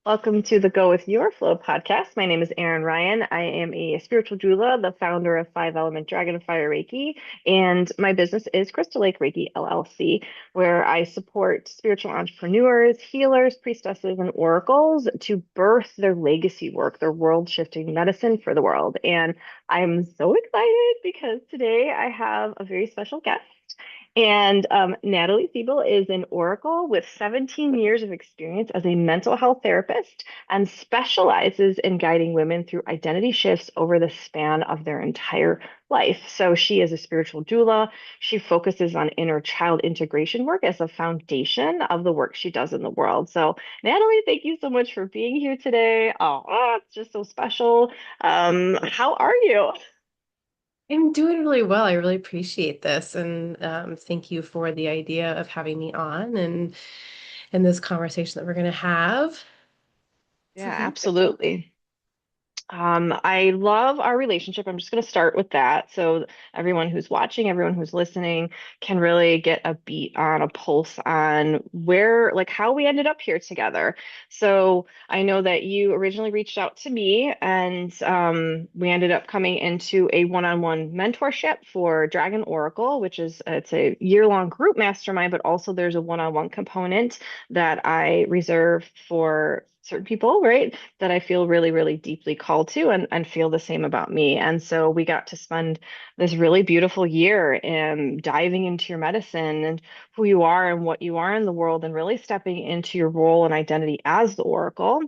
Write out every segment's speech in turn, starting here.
Welcome to the Go With Your Flow podcast. My name is Erin Ryan. I am a spiritual doula, the founder of Five Element Dragon and Fire Reiki, and my business is Crystal Lake Reiki LLC, where I support spiritual entrepreneurs, healers, priestesses, and oracles to birth their legacy work, their world-shifting medicine for the world. And I'm so excited because today I have a very special guest. And Natalie Seibel is an oracle with 17 years of experience as a mental health therapist and specializes in guiding women through identity shifts over the span of their entire life. So she is a spiritual doula. She focuses on inner child integration work as a foundation of the work she does in the world. So, Natalie, thank you so much for being here today. It's just so special. How are you? I'm doing really well. I really appreciate this, and thank you for the idea of having me on and this conversation that we're going to have. So Yeah, thank you. absolutely. I love our relationship. I'm just going to start with that. So everyone who's watching, everyone who's listening can really get a beat on a pulse on where, like how we ended up here together. So I know that you originally reached out to me and we ended up coming into a one-on-one mentorship for Dragon Oracle, which is it's a year-long group mastermind, but also there's a one-on-one component that I reserve for certain people, right? That I feel really, really deeply called to and feel the same about me. And so we got to spend this really beautiful year diving into your medicine and who you are and what you are in the world and really stepping into your role and identity as the Oracle.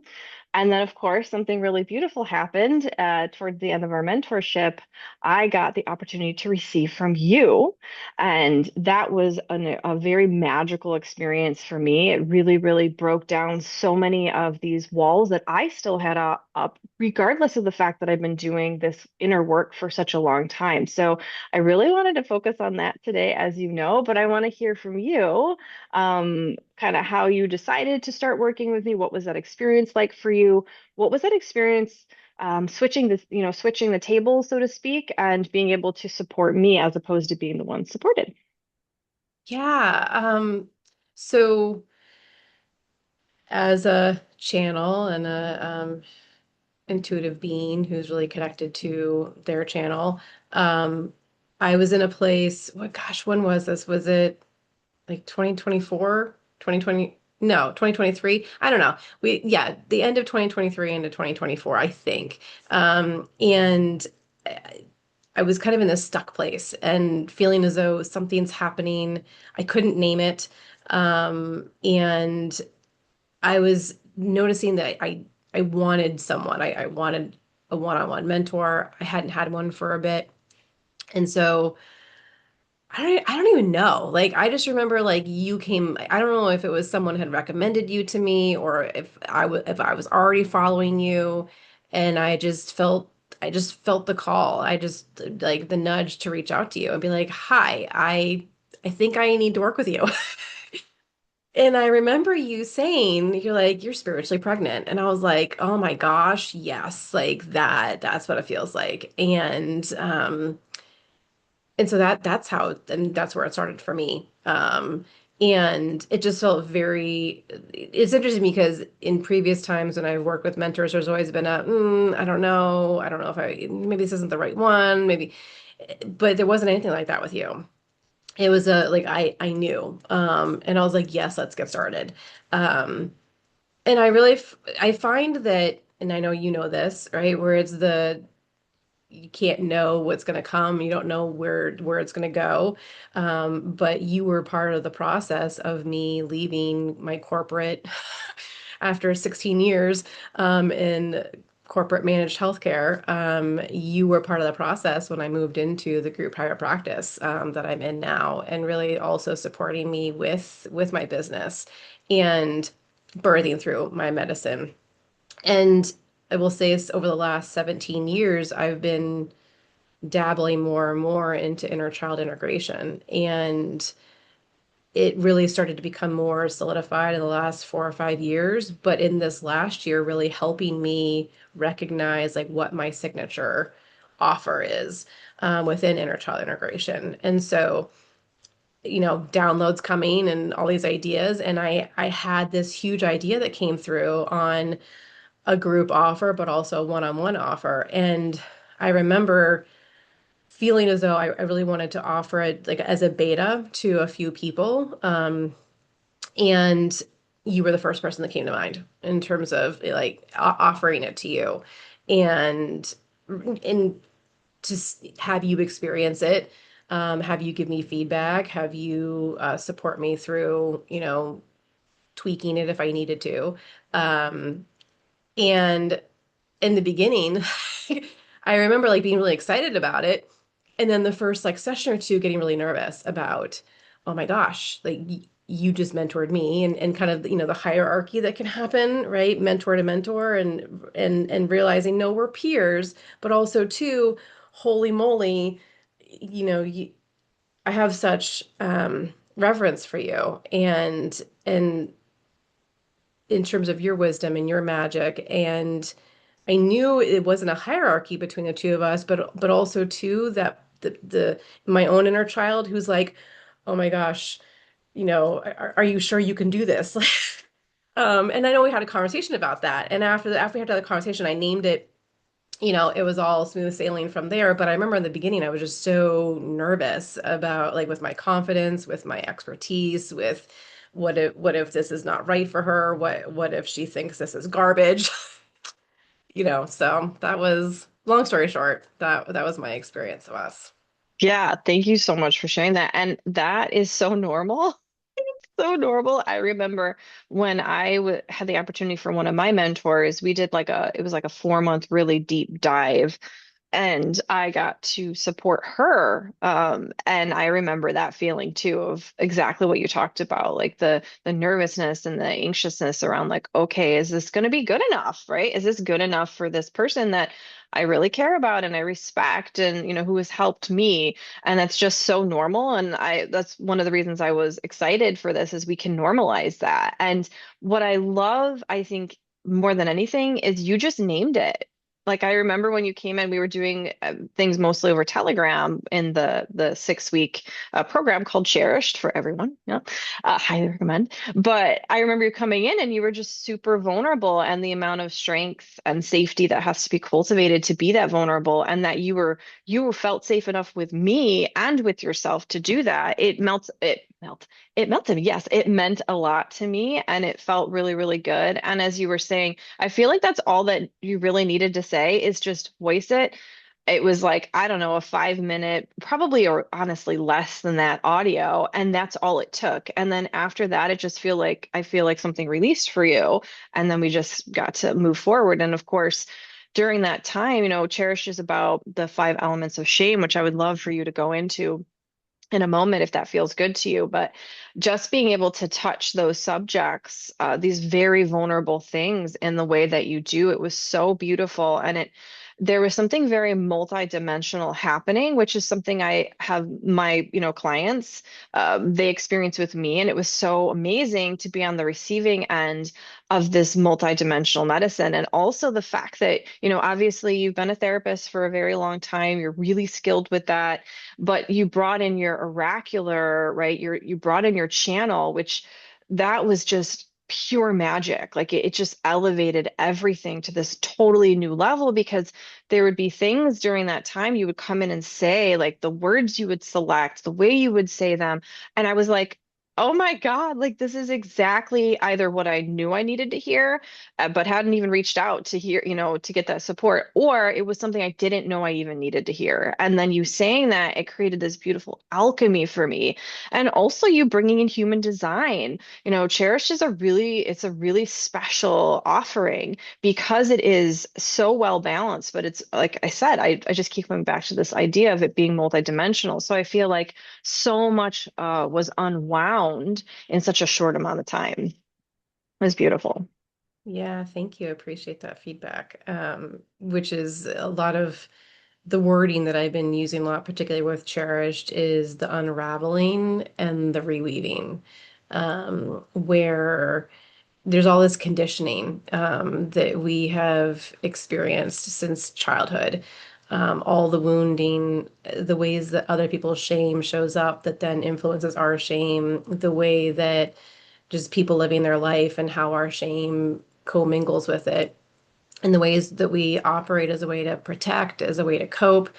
And then, of course, something really beautiful happened towards the end of our mentorship. I got the opportunity to receive from you. And that was a very magical experience for me. It really, really broke down so many of these walls that I still had up, regardless of the fact that I've been doing this inner work for such a long time. So I really wanted to focus on that today, as you know, but I want to hear from you kind of how you decided to start working with me. What was that experience like for you? What was that experience switching switching the table, so to speak, and being able to support me as opposed to being the one supported? Yeah. So as a channel and a intuitive being who's really connected to their channel, um, I was in a place. What gosh, when was this? Was it like 2024, 2020? No, 2023. I don't know. Yeah, the end of 2023 into 2024, I think. And I was kind of in this stuck place and feeling as though something's happening. I couldn't name it. And I was noticing that I wanted someone. I wanted a one-on-one mentor. I hadn't had one for a bit. And so I don't even know. Like I just remember like you came. I don't know if it was someone had recommended you to me or if I was already following you, and I just felt the call. I just like the nudge to reach out to you and be like, "Hi, I think I need to work with you." And I remember you saying, you're like, you're spiritually pregnant. And I was like, oh my gosh, yes, like that's what it feels like. And so that's how, and that's where it started for me. And it just felt it's interesting because in previous times when I've worked with mentors, there's always been I don't know if maybe this isn't the right one, maybe, but there wasn't anything like that with you. It was like I knew, and I was like, yes, let's get started. Um, and I find that, and I know you know this, right? Where it's you can't know what's going to come. You don't know where it's going to go. But you were part of the process of me leaving my corporate after 16 years in corporate managed healthcare. You were part of the process when I moved into the group private practice that I'm in now, and really also supporting me with my business and birthing through my medicine. And I will say it's over the last 17 years, I've been dabbling more and more into inner child integration. And it really started to become more solidified in the last 4 or 5 years. But in this last year, really helping me recognize like what my signature offer is within inner child integration. And so downloads coming and all these ideas. And I had this huge idea that came through on a group offer, but also a one-on-one offer. And I remember feeling as though I really wanted to offer it like as a beta to a few people. And you were the first person that came to mind in terms of like offering it to you. And and to have you experience it, have you give me feedback, have you support me through, tweaking it if I needed to. Um, and in the beginning, I remember like being really excited about it. And then the first like session or two getting really nervous about, oh my gosh, like you just mentored me and kind of, the hierarchy that can happen, right? Mentor to mentor and realizing no, we're peers, but also too, holy moly, I have such reverence for you and in terms of your wisdom and your magic. And I knew it wasn't a hierarchy between the two of us, but also too that the my own inner child who's like, oh my gosh, are you sure you can do this? And I know we had a conversation about that. And after we had that conversation, I named it, it was all smooth sailing from there. But I remember in the beginning, I was just so nervous about like with my confidence, with my expertise, with what if this is not right for her? What if she thinks this is garbage? So that was long story short, that was my experience of us. Yeah, thank you so much for sharing that. And that is so normal. So normal. I remember when I w had the opportunity for one of my mentors, we did it was like a 4 month really deep dive and I got to support her. And I remember that feeling too of exactly what you talked about, like the nervousness and the anxiousness around like, okay, is this going to be good enough, right? Is this good enough for this person that I really care about and I respect and who has helped me? And that's just so normal. And that's one of the reasons I was excited for this is we can normalize that. And what I love, I think, more than anything is you just named it. Like I remember when you came in, we were doing things mostly over Telegram in the 6 week program called Cherished for everyone. Yeah, highly recommend. But I remember you coming in and you were just super vulnerable, and the amount of strength and safety that has to be cultivated to be that vulnerable, and that you were felt safe enough with me and with yourself to do that. It melted. Yes, it meant a lot to me, and it felt really, really good. And as you were saying, I feel like that's all that you really needed to say is just voice it. It was like, I don't know, a 5 minute, probably, or honestly less than that audio. And that's all it took. And then after that, it just I feel like something released for you. And then we just got to move forward. And of course, during that time, Cherish is about the 5 elements of shame, which I would love for you to go into in a moment if that feels good to you. But just being able to touch those subjects, these very vulnerable things in the way that you do, it was so beautiful. And there was something very multidimensional happening, which is something I have my, clients, they experience with me. And it was so amazing to be on the receiving end of this multidimensional medicine. And also the fact that, obviously you've been a therapist for a very long time, you're really skilled with that, but you brought in your oracular, right? You brought in your channel, which that was just pure magic. Like it just elevated everything to this totally new level because there would be things during that time you would come in and say, like the words you would select, the way you would say them. And I was like, oh my God, like this is exactly either what I knew I needed to hear, but hadn't even reached out to hear, to get that support, or it was something I didn't know I even needed to hear. And then you saying that, it created this beautiful alchemy for me. And also you bringing in human design. Cherish is it's a really special offering because it is so well balanced, but it's like I said, I just keep coming back to this idea of it being multidimensional. So I feel like so much was unwound in such a short amount of time. It was beautiful. Yeah, thank you. I appreciate that feedback. Which is a lot of the wording that I've been using a lot, particularly with Cherished, is the unraveling and the reweaving, where there's all this conditioning that we have experienced since childhood. all the wounding, the ways that other people's shame shows up that then influences our shame, the way that just people living their life and how our shame commingles with it, and the ways that we operate as a way to protect, as a way to cope.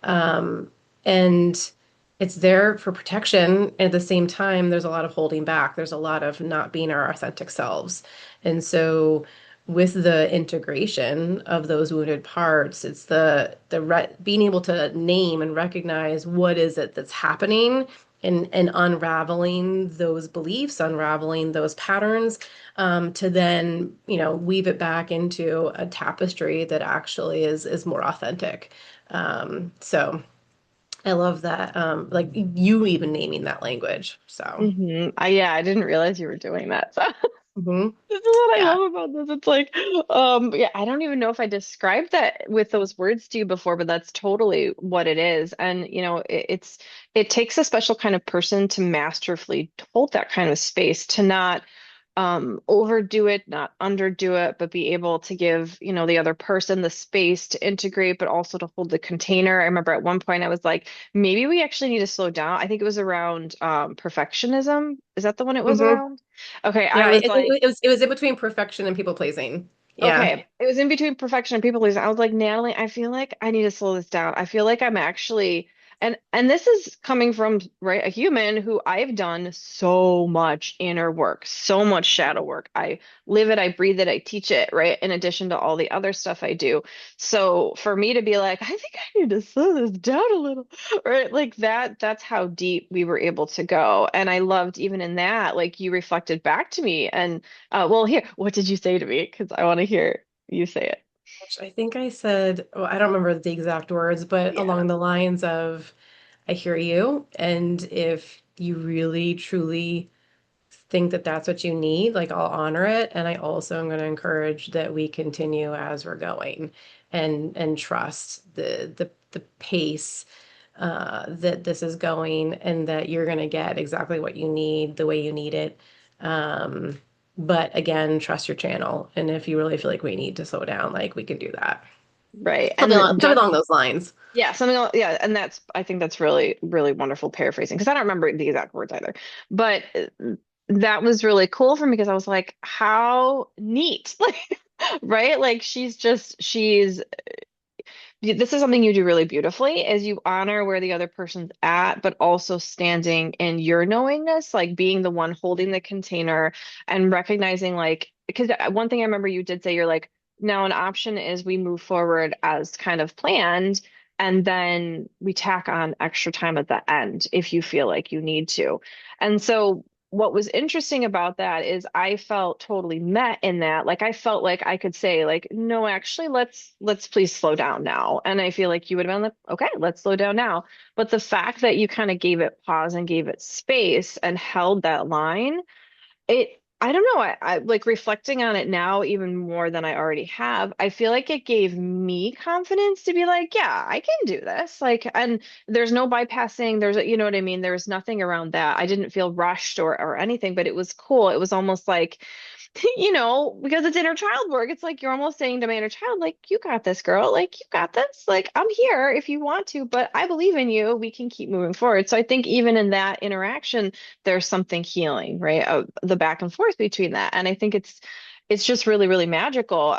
And it's there for protection. And at the same time, there's a lot of holding back. There's a lot of not being our authentic selves. And so with the integration of those wounded parts, it's being able to name and recognize what is it that's happening, and unraveling those beliefs, unraveling those patterns, to then, weave it back into a tapestry that actually is more authentic. So I love that, like you even naming that language. So, Yeah, I didn't realize you were doing that. So mhm. this is what I Yeah. love about this. It's like, yeah, I don't even know if I described that with those words to you before, but that's totally what it is. And, it takes a special kind of person to masterfully hold that kind of space, to not overdo it, not underdo it, but be able to give, the other person the space to integrate, but also to hold the container. I remember at one point I was like, maybe we actually need to slow down. I think it was around perfectionism. Is that the one it was Hmm. around? Okay, I Yeah. was like, It was in between perfection and people pleasing. Yeah. okay, it was in between perfection and people pleasing. I was like, Natalie, I feel like I need to slow this down. I feel like I'm actually, and this is coming from, right, a human who I've done so much inner work, so much shadow work. I live it, I breathe it, I teach it, right? In addition to all the other stuff I do. So for me to be like, I think I need to slow this down a little, right? Like that's how deep we were able to go. And I loved even in that, like you reflected back to me and well, here, what did you say to me? Because I want to hear you say it. Which I think I said, well, I don't remember the exact words, but Yeah. along the lines of, I hear you. And if you really, truly think that that's what you need, like I'll honor it. And I also am going to encourage that we continue as we're going, and trust the pace that this is going, and that you're going to get exactly what you need the way you need it. Um, but again, trust your channel. And if you really feel like we need to slow down, like we can do that. Right. And Something just, along those lines. yeah, something else. Yeah. And I think that's really, really wonderful paraphrasing because I don't remember the exact words either. But that was really cool for me because I was like, how neat. Like, right? Like this is something you do really beautifully is you honor where the other person's at, but also standing in your knowingness, like being the one holding the container and recognizing like, because one thing I remember you did say, you're like, now an option is we move forward as kind of planned, and then we tack on extra time at the end if you feel like you need to. And so what was interesting about that is I felt totally met in that. Like I felt like I could say like, no, actually, let's please slow down now. And I feel like you would have been like, okay, let's slow down now. But the fact that you kind of gave it pause and gave it space and held that line, I don't know, I like reflecting on it now even more than I already have. I feel like it gave me confidence to be like, yeah, I can do this. Like, and there's no bypassing, you know what I mean? There was nothing around that. I didn't feel rushed or anything, but it was cool. It was almost like, because it's inner child work, it's like you're almost saying to my inner child, like, you got this, girl. Like, you got this. Like, I'm here if you want to, but I believe in you. We can keep moving forward. So I think even in that interaction, there's something healing, right? The back and forth between that. And I think it's just really, really magical.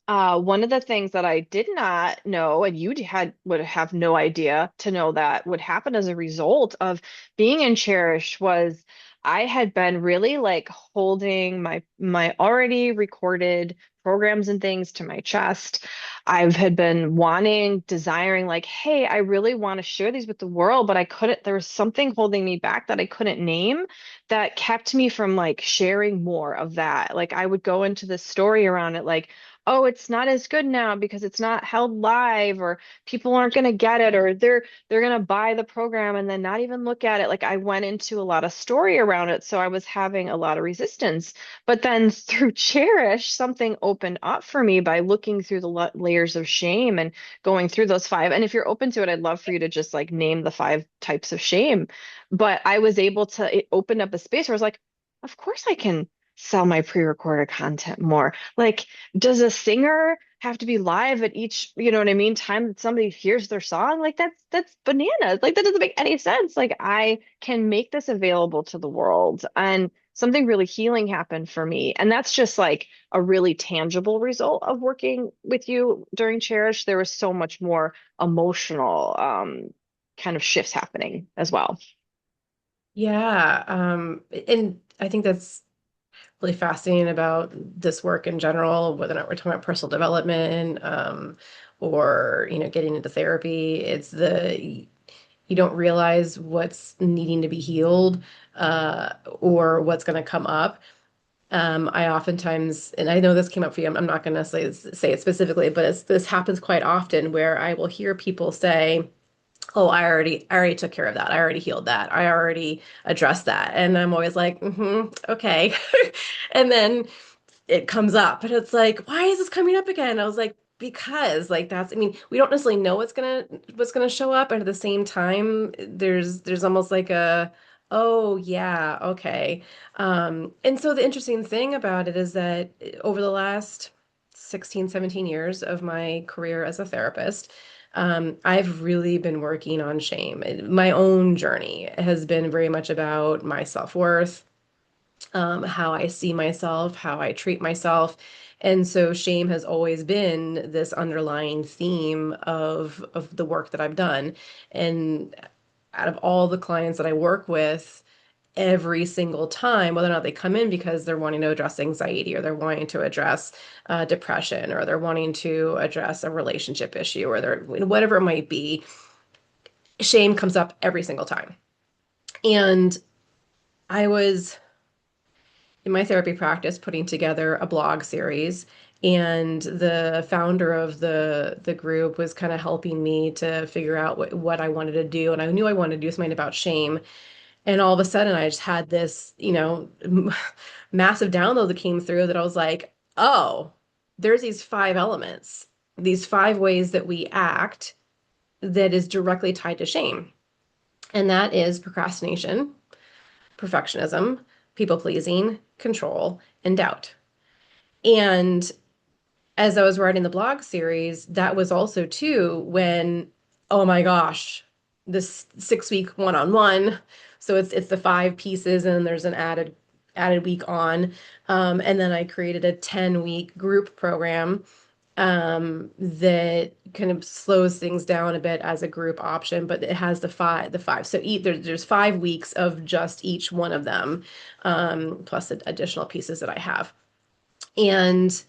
One of the things that I did not know, and would have no idea to know that would happen as a result of being in Cherish was I had been really like holding my already recorded programs and things to my chest. I've had been desiring, like, hey, I really want to share these with the world, but I couldn't, there was something holding me back that I couldn't name that kept me from like sharing more of that. Like I would go into the story around it, like, oh, it's not as good now because it's not held live, or people aren't going to get it, or they're going to buy the program and then not even look at it. Like I went into a lot of story around it, so I was having a lot of resistance. But then through Cherish, something opened up for me by looking through the layers of shame and going through those five. And if you're open to it, I'd love for you to just like name the five types of shame. But I was able to, it opened up a space where I was like, of course I can sell my pre-recorded content more? Like, does a singer have to be live at each, you know what I mean, time that somebody hears their song? Like that's bananas. Like that doesn't make any sense. Like I can make this available to the world. And something really healing happened for me. And that's just like a really tangible result of working with you during Cherish. There was so much more emotional kind of shifts happening as well. Yeah, and I think that's really fascinating about this work in general, whether or not we're talking about personal development, or getting into therapy. It's the you don't realize what's needing to be healed, or what's going to come up. I oftentimes, and I know this came up for you, I'm not going to say it specifically, but this happens quite often where I will hear people say, "Oh, I already took care of that. I already healed that. I already addressed that." And I'm always like, okay. And then it comes up, and it's like, why is this coming up again? I was like, because like that's, I mean, we don't necessarily know what's gonna show up, and at the same time, there's almost like a, oh yeah, okay. And so the interesting thing about it is that over the last 16, 17 years of my career as a therapist, I've really been working on shame. My own journey has been very much about my self-worth, how I see myself, how I treat myself. And so shame has always been this underlying theme of the work that I've done. And out of all the clients that I work with, every single time, whether or not they come in because they're wanting to address anxiety or they're wanting to address depression or they're wanting to address a relationship issue or they're whatever it might be, shame comes up every single time. And I was in my therapy practice putting together a blog series, and the founder of the group was kind of helping me to figure out what I wanted to do, and I knew I wanted to do something about shame. And all of a sudden I just had this massive download that came through that I was like, oh, there's these five elements, these five ways that we act that is directly tied to shame, and that is procrastination, perfectionism, people pleasing, control, and doubt. And as I was writing the blog series, that was also too when, oh my gosh, this 6 week one-on-one. So it's the five pieces and there's an added week on. And then I created a 10-week group program that kind of slows things down a bit as a group option, but it has the five. So there's 5 weeks of just each one of them, plus the additional pieces that I have. And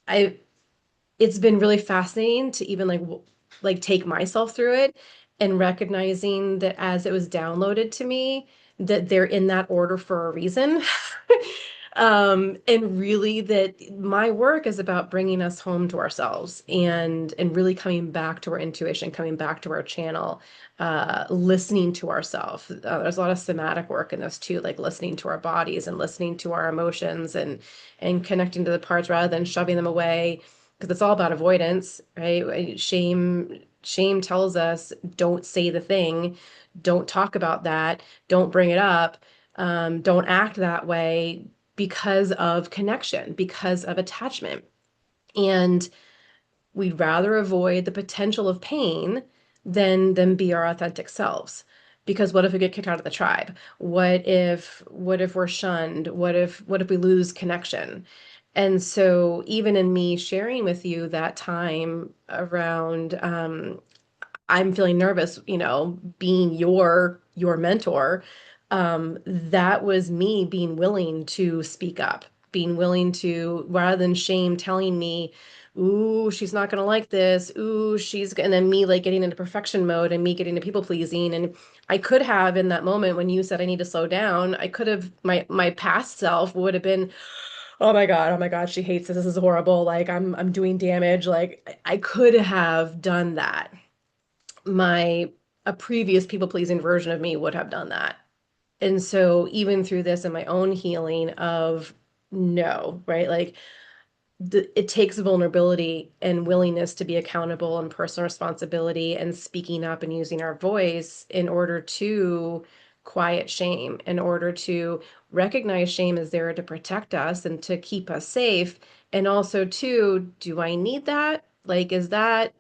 I it's been really fascinating to even like take myself through it and recognizing that as it was downloaded to me that they're in that order for a reason. And really that my work is about bringing us home to ourselves and really coming back to our intuition, coming back to our channel, listening to ourselves. There's a lot of somatic work in this too, like listening to our bodies and listening to our emotions and connecting to the parts rather than shoving them away because it's all about avoidance, right? Shame tells us don't say the thing, don't talk about that, don't bring it up, don't act that way because of connection, because of attachment. And we'd rather avoid the potential of pain than be our authentic selves. Because what if we get kicked out of the tribe? What if we're shunned? What if we lose connection? And so even in me sharing with you that time around I'm feeling nervous, being your mentor, that was me being willing to speak up, being willing to, rather than shame telling me, ooh, she's not gonna like this, ooh, and then me like getting into perfection mode and me getting into people pleasing. And I could have in that moment when you said I need to slow down, I could have my past self would have been, oh my God, she hates this. This is horrible. Like I'm doing damage. Like I could have done that. My a previous people pleasing version of me would have done that. And so even through this and my own healing of no, right? Like it takes vulnerability and willingness to be accountable and personal responsibility and speaking up and using our voice in order to quiet shame in order to recognize shame is there to protect us and to keep us safe. And also, too, do I need that? Like, is that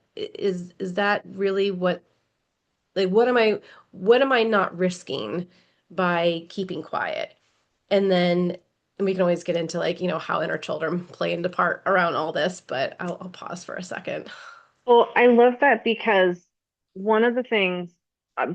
really what, like, what am I not risking by keeping quiet? And then we can always get into like, how inner children play into part around all this, but I'll pause for a second. Well, I love that because one of the things,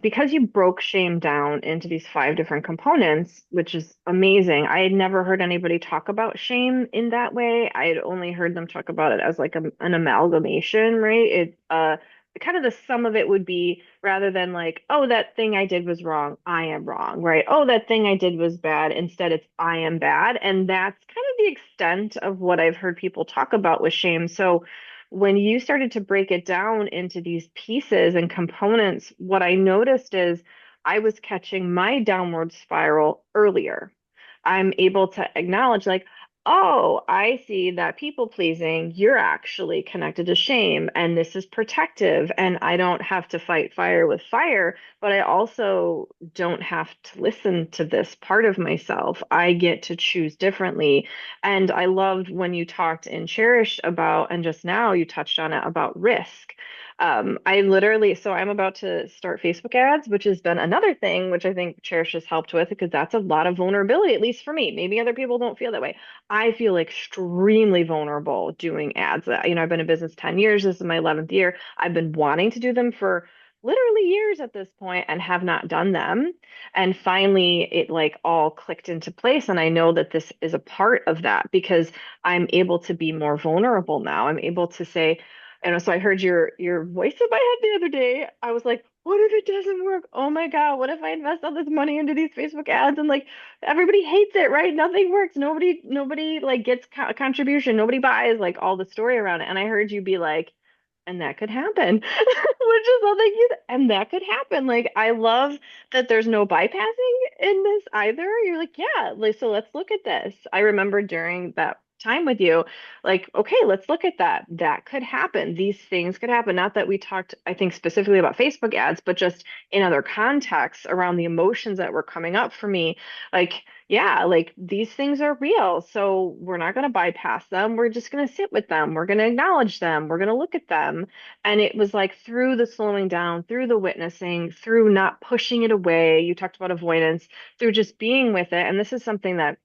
because you broke shame down into these five different components, which is amazing. I had never heard anybody talk about shame in that way. I had only heard them talk about it as like an amalgamation, right? Kind of the sum of it would be rather than like, oh, that thing I did was wrong, I am wrong, right? Oh, that thing I did was bad. Instead, it's I am bad. And that's kind of the extent of what I've heard people talk about with shame. So, when you started to break it down into these pieces and components, what I noticed is I was catching my downward spiral earlier. I'm able to acknowledge, like, oh, I see that people pleasing, you're actually connected to shame, and this is protective, and I don't have to fight fire with fire, but I also don't have to listen to this part of myself. I get to choose differently. And I loved when you talked and cherished about, and just now you touched on it about risk. I literally, so I'm about to start Facebook ads, which has been another thing which I think Cherish has helped with because that's a lot of vulnerability, at least for me. Maybe other people don't feel that way. I feel extremely vulnerable doing ads. I've been in business 10 years. This is my 11th year. I've been wanting to do them for literally years at this point and have not done them. And finally, it like all clicked into place. And I know that this is a part of that because I'm able to be more vulnerable now. I'm able to say, so I heard your voice in my head the other day. I was like, what if it doesn't work? Oh my God, what if I invest all this money into these Facebook ads and like everybody hates it, right? Nothing works. Nobody like gets a contribution. Nobody buys like all the story around it. And I heard you be like, and that could happen, which is something and that could happen. Like, I love that there's no bypassing in this either. You're like, yeah, like, so let's look at this. I remember during that time with you, like, okay, let's look at that. That could happen. These things could happen. Not that we talked, I think, specifically about Facebook ads, but just in other contexts around the emotions that were coming up for me. Like, yeah, like these things are real. So we're not going to bypass them. We're just going to sit with them. We're going to acknowledge them. We're going to look at them. And it was like through the slowing down, through the witnessing, through not pushing it away. You talked about avoidance, through just being with it. And this is something that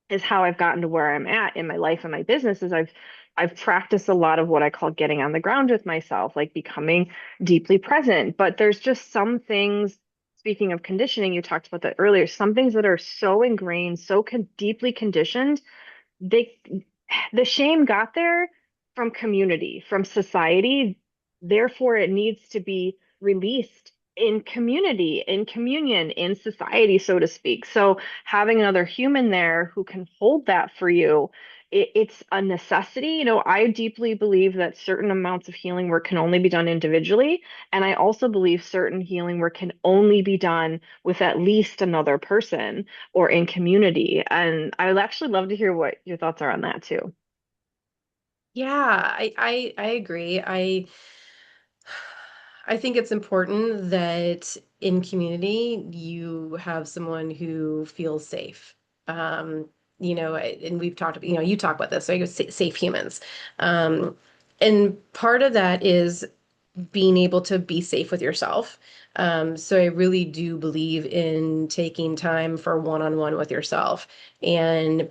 is how I've gotten to where I'm at in my life and my business is I've practiced a lot of what I call getting on the ground with myself, like becoming deeply present. But there's just some things, speaking of conditioning, you talked about that earlier, some things that are so ingrained, so deeply conditioned they the shame got there from community, from society. Therefore, it needs to be released in community, in communion, in society, so to speak. So having another human there who can hold that for you, it's a necessity. I deeply believe that certain amounts of healing work can only be done individually. And I also believe certain healing work can only be done with at least another person or in community. And I would actually love to hear what your thoughts are on that too. Yeah, I agree. I think it's important that in community you have someone who feels safe. Um, and we've talked, you talk about this, so you safe humans. Um, and part of that is being able to be safe with yourself. So I really do believe in taking time for one-on-one with yourself and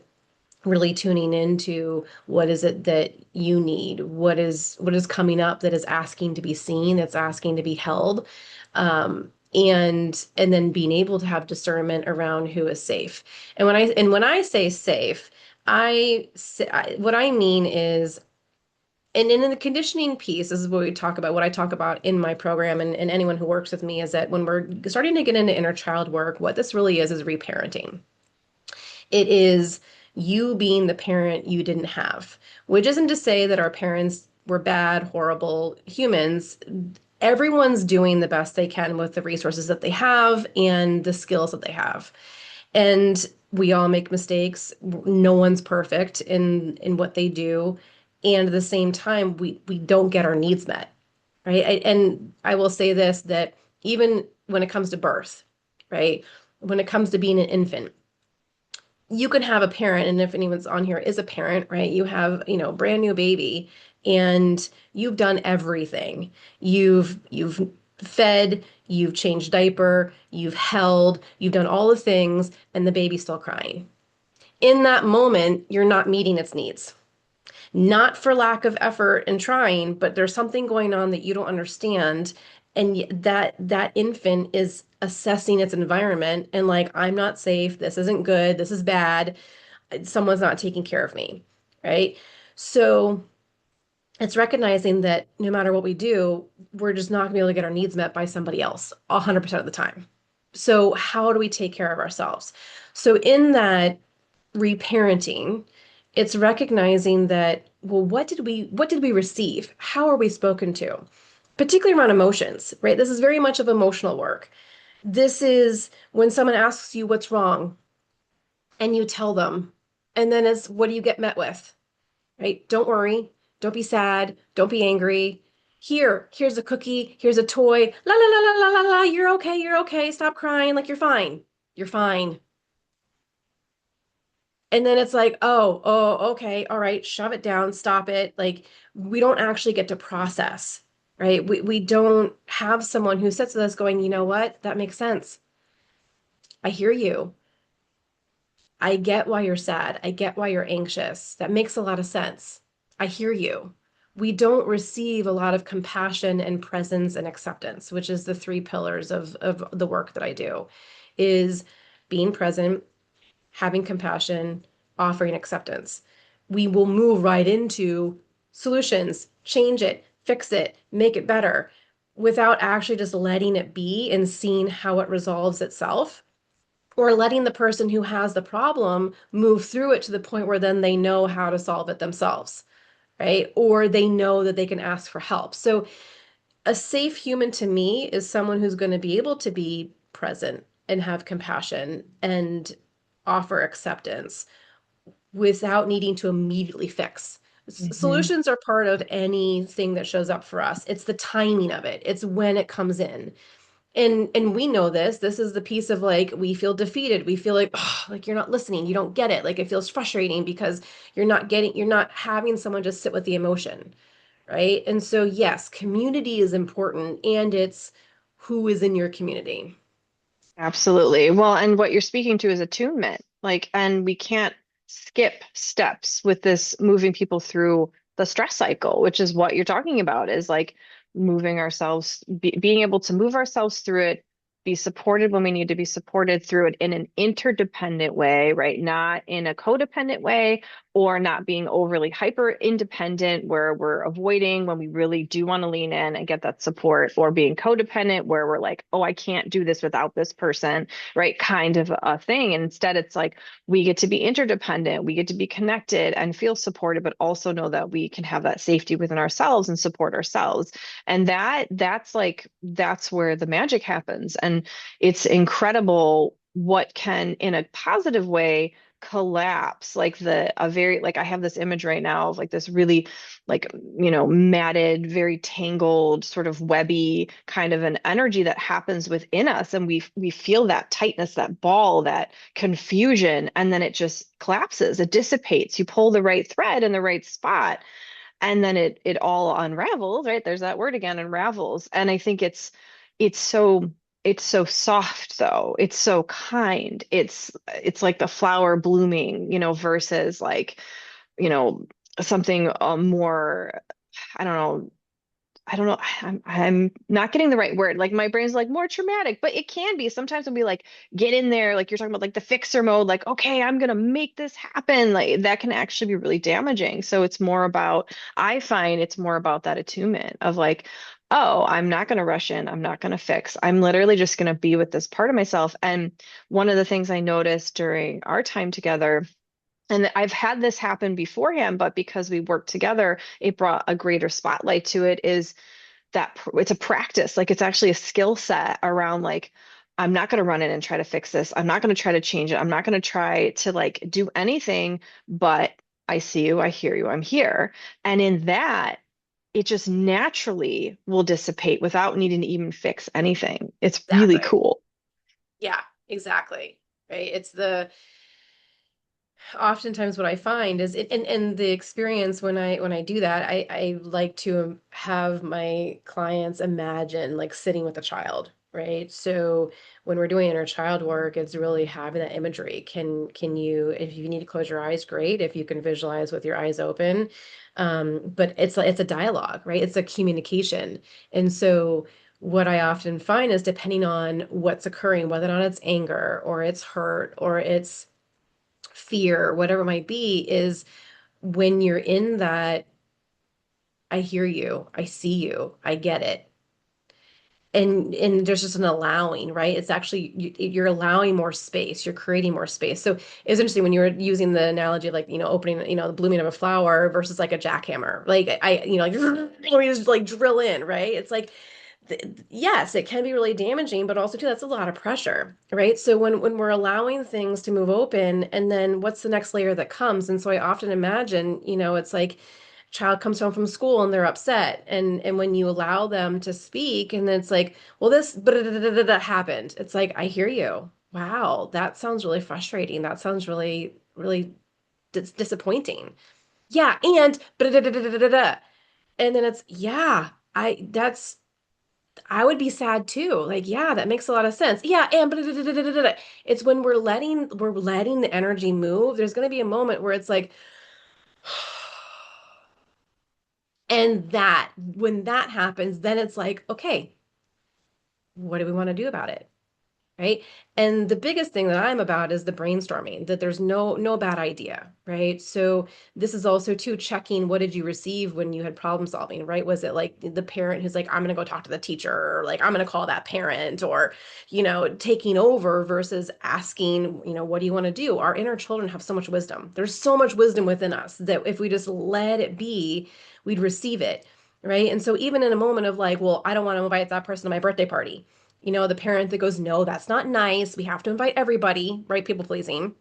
really tuning into what is it that you need, what is coming up that is asking to be seen, that's asking to be held, and then being able to have discernment around who is safe. And when I say safe, what I mean is, and in the conditioning piece, this is what we talk about, what I talk about in my program, and anyone who works with me, is that when we're starting to get into inner child work, what this really is reparenting. It is you being the parent you didn't have, which isn't to say that our parents were bad, horrible humans. Everyone's doing the best they can with the resources that they have and the skills that they have. And we all make mistakes. No one's perfect in what they do. And at the same time, we don't get our needs met, right? And I will say this, that even when it comes to birth, right? when it comes to being an infant. You can have a parent, and if anyone's on here is a parent, right? You have, a brand new baby and you've done everything. You've fed, you've changed diaper, you've held, you've done all the things, and the baby's still crying. In that moment, you're not meeting its needs. Not for lack of effort and trying, but there's something going on that you don't understand. And that infant is assessing its environment and like, I'm not safe, this isn't good, this is bad, someone's not taking care of me, right? So it's recognizing that no matter what we do, we're just not gonna be able to get our needs met by somebody else 100% of the time. So how do we take care of ourselves? So in that reparenting, it's recognizing that, well, what did we receive? How are we spoken to? Particularly around emotions, right? This is very much of emotional work. This is when someone asks you what's wrong and you tell them, and then it's what do you get met with, right? Don't worry, don't be sad, don't be angry. Here's a cookie, here's a toy. La la la la la la la, you're okay. Stop crying, like you're fine. You're fine. And then it's like, oh, okay, all right, shove it down, stop it. Like we don't actually get to process, right? We don't have someone who sits with us going, you know what? That makes sense. I hear you. I get why you're sad. I get why you're anxious. That makes a lot of sense. I hear you. We don't receive a lot of compassion and presence and acceptance, which is the three pillars of the work that I do, is being present, having compassion, offering acceptance. We will move right into solutions, change it, fix it, make it better without actually just letting it be and seeing how it resolves itself, or letting the person who has the problem move through it to the point where then they know how to solve it themselves, right? Or they know that they can ask for help. So a safe human to me is someone who's going to be able to be present and have compassion and offer acceptance without needing to immediately fix. Hmm. Solutions are part of anything that shows up for us. It's the timing of it. It's when it comes in. And we know this. This is the piece of like we feel defeated. We feel like, oh, like you're not listening. You don't get it. Like it feels frustrating because you're not having someone just sit with the emotion, right? And so yes, community is important, and it's who is in your community. Absolutely. Well, and what you're speaking to is attunement. Like, and we can't skip steps with this moving people through the stress cycle, which is what you're talking about, is like moving ourselves, being able to move ourselves through it, be supported when we need to be supported through it in an interdependent way, right? Not in a codependent way, or not being overly hyper independent where we're avoiding when we really do want to lean in and get that support, or being codependent where we're like, oh, I can't do this without this person, right? Kind of a thing. And instead, it's like we get to be interdependent, we get to be connected and feel supported, but also know that we can have that safety within ourselves and support ourselves. And that's where the magic happens. And it's incredible what can, in a positive way, collapse like the a very like I have this image right now of like this really like matted, very tangled, sort of webby kind of an energy that happens within us, and we feel that tightness, that ball, that confusion, and then it just collapses, it dissipates. You pull the right thread in the right spot, and then it all unravels, right? There's that word again, unravels. And I think it's so it's so soft though. It's so kind. It's like the flower blooming, versus like, you know, something more, I don't know, I'm not getting the right word. Like my brain's like more traumatic, but it can be. Sometimes when we like get in there, like you're talking about like the fixer mode, like, okay, I'm gonna make this happen. Like that can actually be really damaging. So it's more about, I find it's more about that attunement of like, oh, I'm not gonna rush in, I'm not gonna fix. I'm literally just gonna be with this part of myself. And one of the things I noticed during our time together, and I've had this happen beforehand, but because we worked together, it brought a greater spotlight to it, is that it's a practice. Like it's actually a skill set around like, I'm not going to run in and try to fix this. I'm not going to try to change it. I'm not going to try to like do anything, but I see you, I hear you, I'm here. And in that, it just naturally will dissipate without needing to even fix anything. It's really Exactly. cool. Yeah. Exactly. Right. It's the oftentimes what I find is it, and the experience when I do that, I like to have my clients imagine like sitting with a child, right? So when we're doing inner child work, it's really having that imagery. Can you, if you need to close your eyes, great. If you can visualize with your eyes open, but it's like it's a dialogue, right? It's a communication, and so. What I often find is depending on what's occurring, whether or not it's anger or it's hurt or it's fear, whatever it might be, is when you're in that, I hear you, I see you, I get it. And there's just an allowing, right? It's actually you're allowing more space, you're creating more space. So it's interesting when you were using the analogy of like, opening, the blooming of a flower versus like a jackhammer. Like like we just like drill in, right? It's like yes, it can be really damaging, but also too, that's a lot of pressure, right? So when we're allowing things to move open, and then what's the next layer that comes? And so I often imagine, it's like child comes home from school and they're upset, and when you allow them to speak, and then it's like, well, this happened. It's like, I hear you. Wow, that sounds really frustrating. That sounds really, really disappointing. Yeah, and and then it's yeah, I would be sad too. Like, yeah, that makes a lot of sense. Yeah, and it's when we're letting the energy move. There's going to be a moment where it's like, and that when that happens, then it's like, okay, what do we want to do about it? Right? And the biggest thing that I'm about is the brainstorming, that there's no bad idea, right? So this is also too checking, what did you receive when you had problem solving, right? Was it like the parent who's like, I'm gonna go talk to the teacher, or like I'm gonna call that parent, or taking over versus asking, what do you want to do? Our inner children have so much wisdom. There's so much wisdom within us that if we just let it be, we'd receive it. Right. And so even in a moment of like, well, I don't want to invite that person to my birthday party, the parent that goes, no, that's not nice. We have to invite everybody, right? People pleasing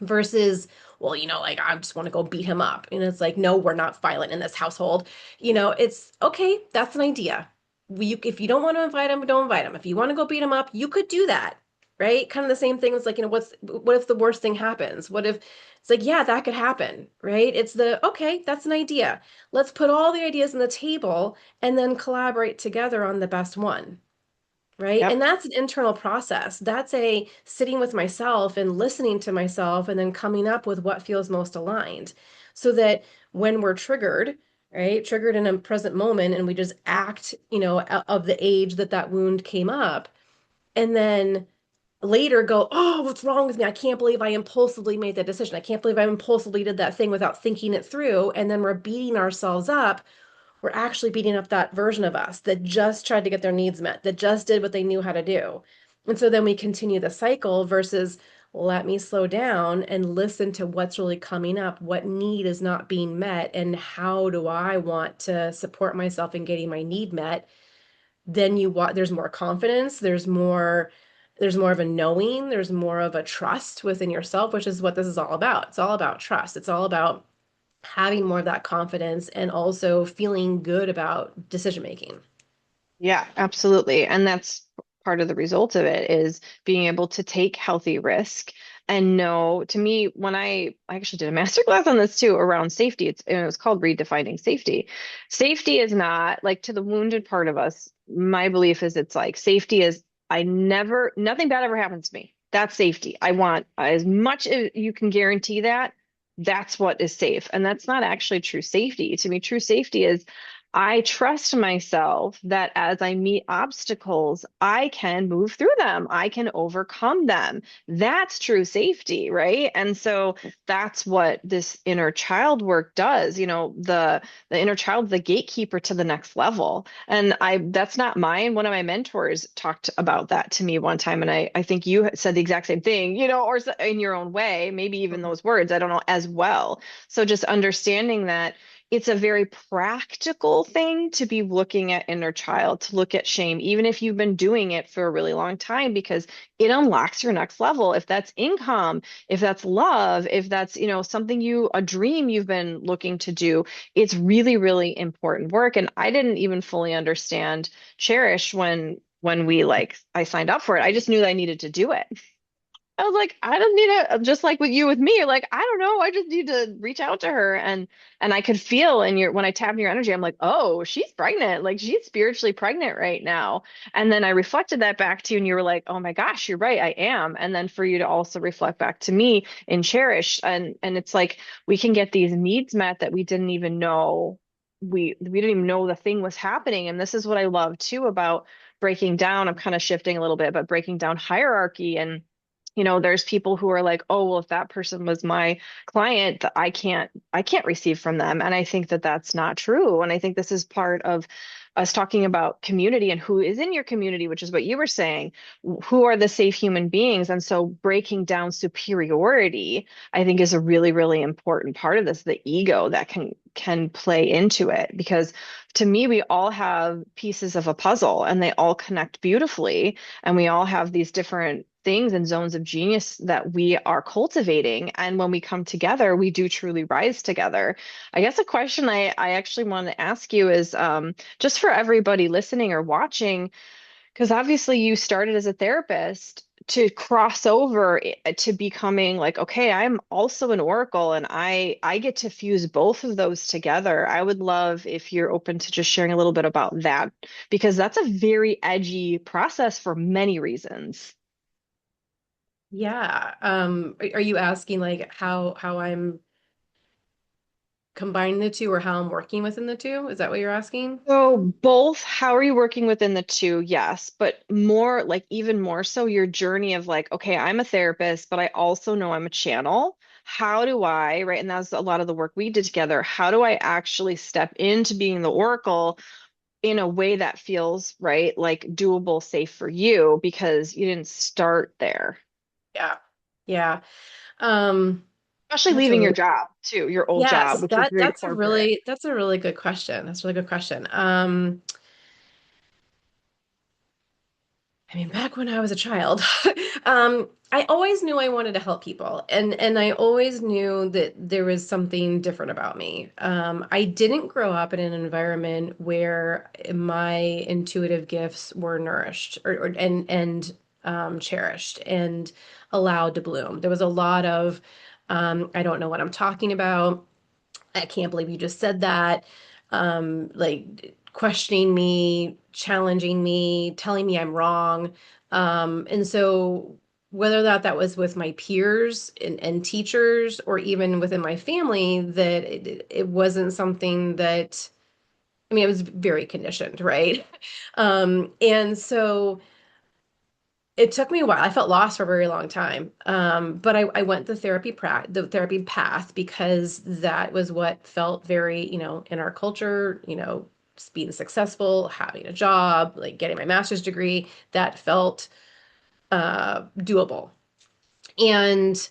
versus, well, like I just want to go beat him up. And it's like, no, we're not violent in this household. It's okay. That's an idea. If you don't want to invite him, don't invite him. If you want to go beat him up, you could do that. Right. Kind of the same thing. It's like, what if the worst thing happens? What if it's like, yeah, that could happen. Right. It's okay, that's an idea. Let's put all the ideas on the table and then collaborate together on the best one, right? And Yep. that's an internal process. That's a sitting with myself and listening to myself and then coming up with what feels most aligned so that when we're triggered, right, triggered in a present moment and we just act, of the age that that wound came up, and then later go, oh, what's wrong with me? I can't believe I impulsively made that decision. I can't believe I impulsively did that thing without thinking it through. And then we're beating ourselves up, we're actually beating up that version of us that just tried to get their needs met, that just did what they knew how to do. And so then we continue the cycle versus let me slow down and listen to what's really coming up, what need is not being met, and how do I want to support myself in getting my need met. Then there's more confidence, there's more of a knowing, there's more of a trust within yourself, which is what this is all about. It's all about trust. It's all about having more of that confidence and also feeling good about decision making. Yeah, absolutely. And that's part of the result of it is being able to take healthy risk and know, to me, when I actually did a master class on this too around safety, and it was called redefining safety. Safety is not like to the wounded part of us. My belief is it's like safety is nothing bad ever happens to me. That's safety. I want as much as you can guarantee that. That's what is safe. And that's not actually true safety. To me, true safety is I trust myself that as I meet obstacles, I can move through them. I can overcome them. That's true safety, right? And so that's what this inner child work does. The inner child, the gatekeeper to the next level. And that's not mine. One of my mentors talked about that to me one time, and I think you said the exact same thing, or in your own way, maybe even Mhm. those words, I don't know, as well. So just understanding that it's a very practical thing to be looking at inner child, to look at shame, even if you've been doing it for a really long time, because it unlocks your next level. If that's income, if that's love, if that's, something a dream you've been looking to do, it's really, really important work. And I didn't even fully understand Cherish when I signed up for it. I just knew that I needed to do it. I was like, I just need to, just like with you with me, like, I don't know, I just need to reach out to her. And I could feel in your when I tap in your energy, I'm like, oh, she's pregnant. Like she's spiritually pregnant right now. And then I reflected that back to you, and you were like, oh my gosh, you're right, I am. And then for you to also reflect back to me and cherish. And it's like we can get these needs met that we didn't even know we didn't even know the thing was happening. And this is what I love too about breaking down. I'm kind of shifting a little bit, but breaking down hierarchy. And there's people who are like, oh, well, if that person was my client, I can't receive from them. And I think that that's not true. And I think this is part of us talking about community and who is in your community, which is what you were saying. Who are the safe human beings? And so breaking down superiority, I think, is a really, really important part of this, the ego that can play into it. Because to me, we all have pieces of a puzzle and they all connect beautifully. And we all have these different things and zones of genius that we are cultivating. And when we come together, we do truly rise together. I guess a question I actually want to ask you is just for everybody listening or watching, because obviously you started as a therapist to cross over to becoming like, okay, I'm also an oracle and I get to fuse both of those together. I would love if you're open to just sharing a little bit about that, because that's a very edgy process for many reasons. Yeah. Are you asking like how I'm combining the two or how I'm working within the two? Is that what you're asking? So both, how are you working within the two? Yes, but more like even more so your journey of like, okay, I'm a therapist, but I also know I'm a channel. How do I, right? And that's a lot of the work we did together. How do I actually step into being the oracle in a way that feels right, like doable, safe for you because you didn't start there, Yeah. Yeah. Um, especially that's a leaving your really job too, your old job, yes, which was very corporate. that's a really good question. That's a really good question. I mean, back when I was a child, I always knew I wanted to help people, and I always knew that there was something different about me. I didn't grow up in an environment where my intuitive gifts were nourished and cherished and allowed to bloom. There was a lot of I don't know what I'm talking about. I can't believe you just said that. Like questioning me, challenging me, telling me I'm wrong. And so whether that was with my peers and teachers or even within my family, that it wasn't something that, I mean, it was very conditioned, right? And so it took me a while. I felt lost for a very long time. But I went the therapy path because that was what felt very, in our culture, being successful, having a job, like getting my master's degree, that felt doable. And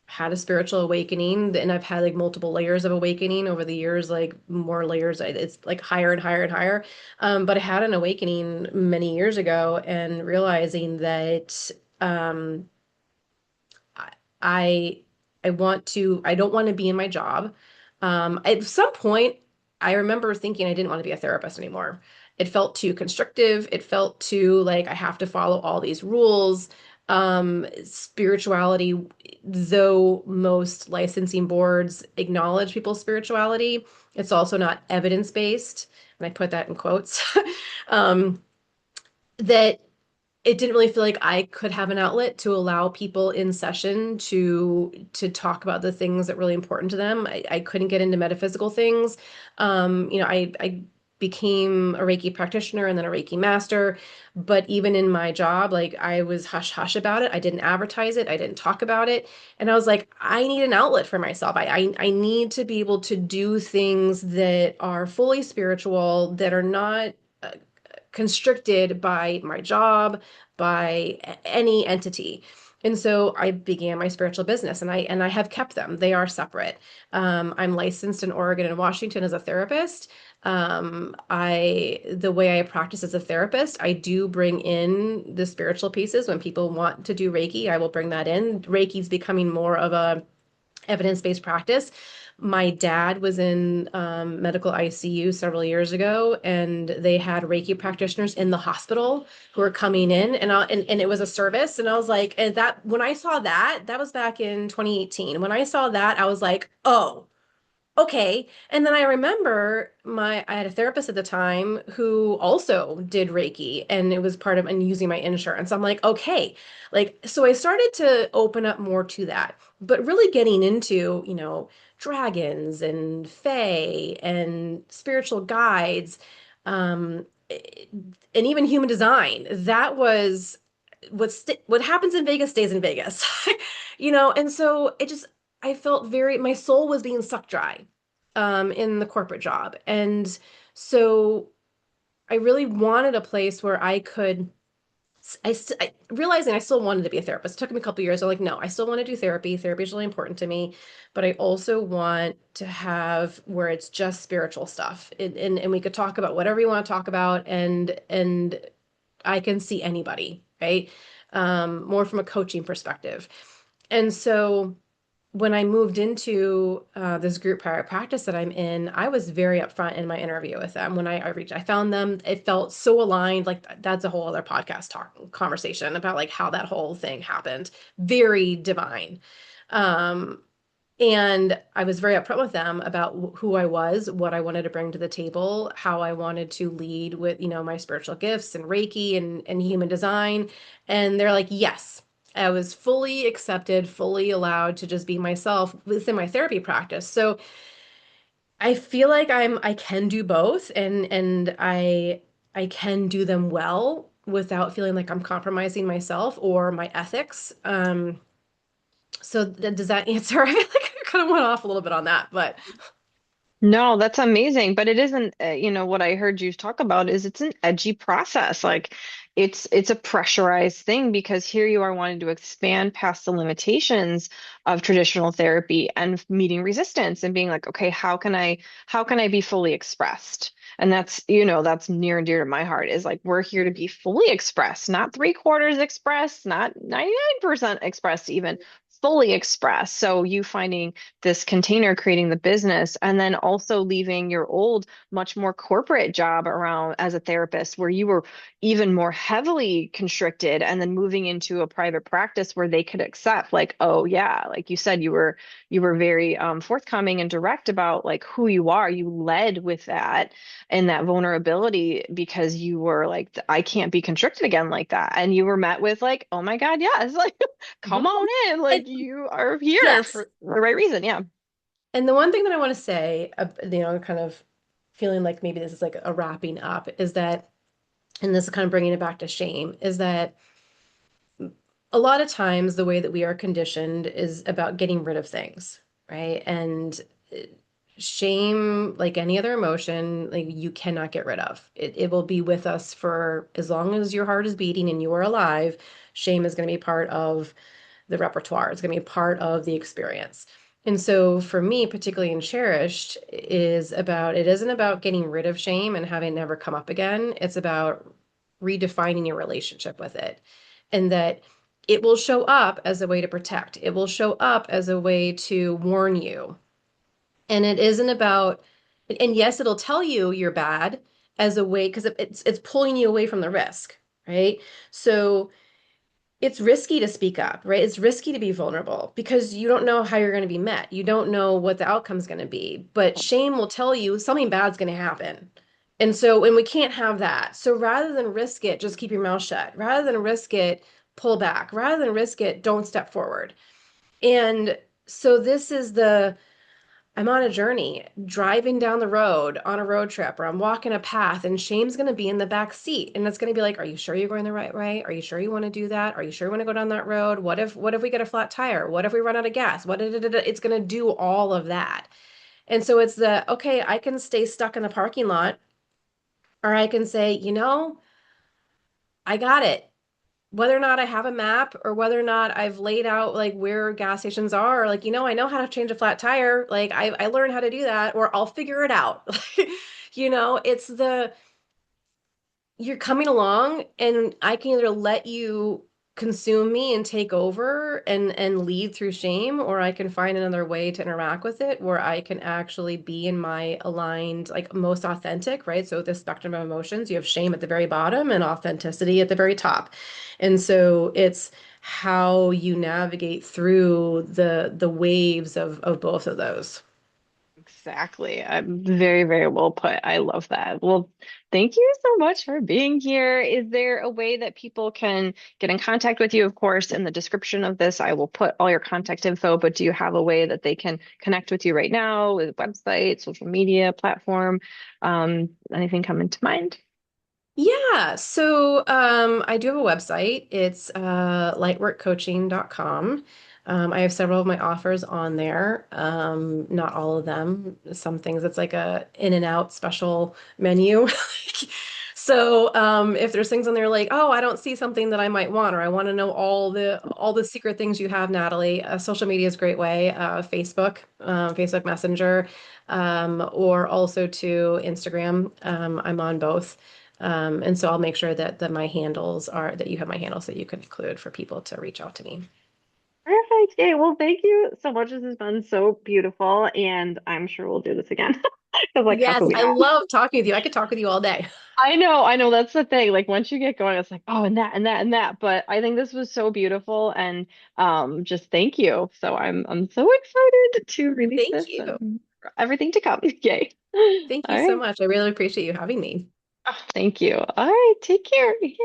had a spiritual awakening, and I've had like multiple layers of awakening over the years, like more layers. It's like higher and higher and higher. But I had an awakening many years ago and realizing that um, I I don't want to be in my job. At some point, I remember thinking I didn't want to be a therapist anymore. It felt too constrictive. It felt too like I have to follow all these rules. Spirituality, though most licensing boards acknowledge people's spirituality, it's also not evidence-based, and I put that in quotes. Um, that it didn't really feel like I could have an outlet to allow people in session to talk about the things that were really important to them. I couldn't get into metaphysical things. I became a Reiki practitioner and then a Reiki master, but even in my job, like I was hush hush about it. I didn't advertise it. I didn't talk about it. And I was like, I need an outlet for myself. I need to be able to do things that are fully spiritual, that are not uh, constricted by my job, by any entity. And so I began my spiritual business, and I have kept them. They are separate. I'm licensed in Oregon and Washington as a therapist. The way I practice as a therapist, I do bring in the spiritual pieces when people want to do Reiki. I will bring that in. Reiki's becoming more of a evidence-based practice. My dad was in medical ICU several years ago, and they had Reiki practitioners in the hospital who were coming in, and it was a service. And I was like, and that when I saw that, that was back in 2018. When I saw that, I was like, oh, okay. And then I remember I had a therapist at the time who also did Reiki, and it was part of and using my insurance. I'm like, okay. Like, so I started to open up more to that, but really getting into, dragons and fae and spiritual guides, um, and even human design. That was what happens in Vegas stays in Vegas. And so I felt my soul was being sucked dry in the corporate job. And so I really wanted a place where I could, realizing I still wanted to be a therapist. It took me a couple years. I'm like, no, I still want to do therapy. Therapy is really important to me, but I also want to have where it's just spiritual stuff. And we could talk about whatever you want to talk about, and I can see anybody, right? More from a coaching perspective. And so when I moved into this group private practice that I'm in, I was very upfront in my interview with them. When I found them, it felt so aligned. Like that's a whole other podcast conversation about like how that whole thing happened. Very divine. Um, and I was very upfront with them about who I was, what I wanted to bring to the table, how I wanted to lead with, my spiritual gifts and Reiki and human design. And they're like, yes. I was fully accepted, fully allowed to just be myself within my therapy practice. So I feel like I can do both, and I can do them well without feeling like I'm compromising myself or my ethics. So does that answer? I feel like I kind of went off a little bit on that, but No, that's amazing, but it isn't, what I heard you talk about is it's an edgy process. Like it's a pressurized thing because here you are wanting to expand past the limitations of traditional therapy and meeting resistance and being like, okay, how can I be fully expressed? And that's near and dear to my heart is like we're here to be fully expressed, not three-quarters expressed, not 99% expressed, even fully expressed. So you finding this container creating the business and then also leaving your old much more corporate job around as a therapist where you were even more heavily constricted and then moving into a private practice where they could accept like oh yeah like you said you were very forthcoming and direct about like who you are. You led with that and that vulnerability because you were like I can't be constricted again like that and you were met with like oh my God yes like come Mhm. on in And like you are here yes. for the right reason. Yeah. And the one thing that I want to say, kind of feeling like maybe this is like a wrapping up, is that, and this is kind of bringing it back to shame, is that a lot of times the way that we are conditioned is about getting rid of things, right? And uh, shame, like any other emotion, like you cannot get rid of. It will be with us for as long as your heart is beating and you are alive. Shame is going to be part of the repertoire. It's going to be part of the experience. And so for me, particularly in Cherished, it isn't about getting rid of shame and having it never come up again. It's about redefining your relationship with it. And that it will show up as a way to protect. It will show up as a way to warn you. And it isn't about, and yes, it'll tell you you're bad as a way because it's pulling you away from the risk, right? So it's risky to speak up, right? It's risky to be vulnerable because you don't know how you're going to be met. You don't know what the outcome's going to be. But shame will tell you something bad's going to happen. And we can't have that. So rather than risk it, just keep your mouth shut. Rather than risk it, pull back. Rather than risk it, don't step forward. And so this is I'm on a journey, driving down the road on a road trip, or I'm walking a path, and shame's going to be in the back seat, and it's going to be like, "Are you sure you're going the right way? Are you sure you want to do that? Are you sure you want to go down that road? What if we get a flat tire? What if we run out of gas? It's going to do all of that." And so it's okay, I can stay stuck in the parking lot, or I can say, I got it. Whether or not I have a map or whether or not I've laid out like where gas stations are, like, I know how to change a flat tire. Like I learned how to do that, or I'll figure it out. It's you're coming along and I can either let you. consume me and take over and lead through shame, or I can find another way to interact with it where I can actually be in my aligned, like most authentic, right? So this spectrum of emotions, you have shame at the very bottom and authenticity at the very top. And so it's how you navigate through the waves of both of those. Exactly. I'm very, very well put. I love that. Well, thank you so much for being here. Is there a way that people can get in contact with you? Of course, in the description of this, I will put all your contact info, but do you have a way that they can connect with you right now with website, social media platform? Anything come into mind? Yeah, so I do have a website. It's lightworkcoaching.com. I have several of my offers on there. Not all of them. Some things it's like a in and out special menu. So if there's things on there like, oh, I don't see something that I might want, or I want to know all the secret things you have, Natalie. Social media is a great way. Facebook Messenger, or also to Instagram. I'm on both. And so I'll make sure that my handles are that you have my handles that you can include for people to reach out to me. Perfect. Yay. Well, thank you so much. This has been so beautiful, and I'm sure we'll do this again. Because, like, how Yes, could we I not? love talking with you. I could talk with you all day. I know, that's the thing. Like, once you get going, it's like, oh, and that, and that, and that. But I think this was so beautiful, and just thank you. So I'm so excited to release Thank this you. and everything to come. Yay. Thank All you so right. much. I really appreciate you having me. Oh, thank you. All right. Take care. Yay.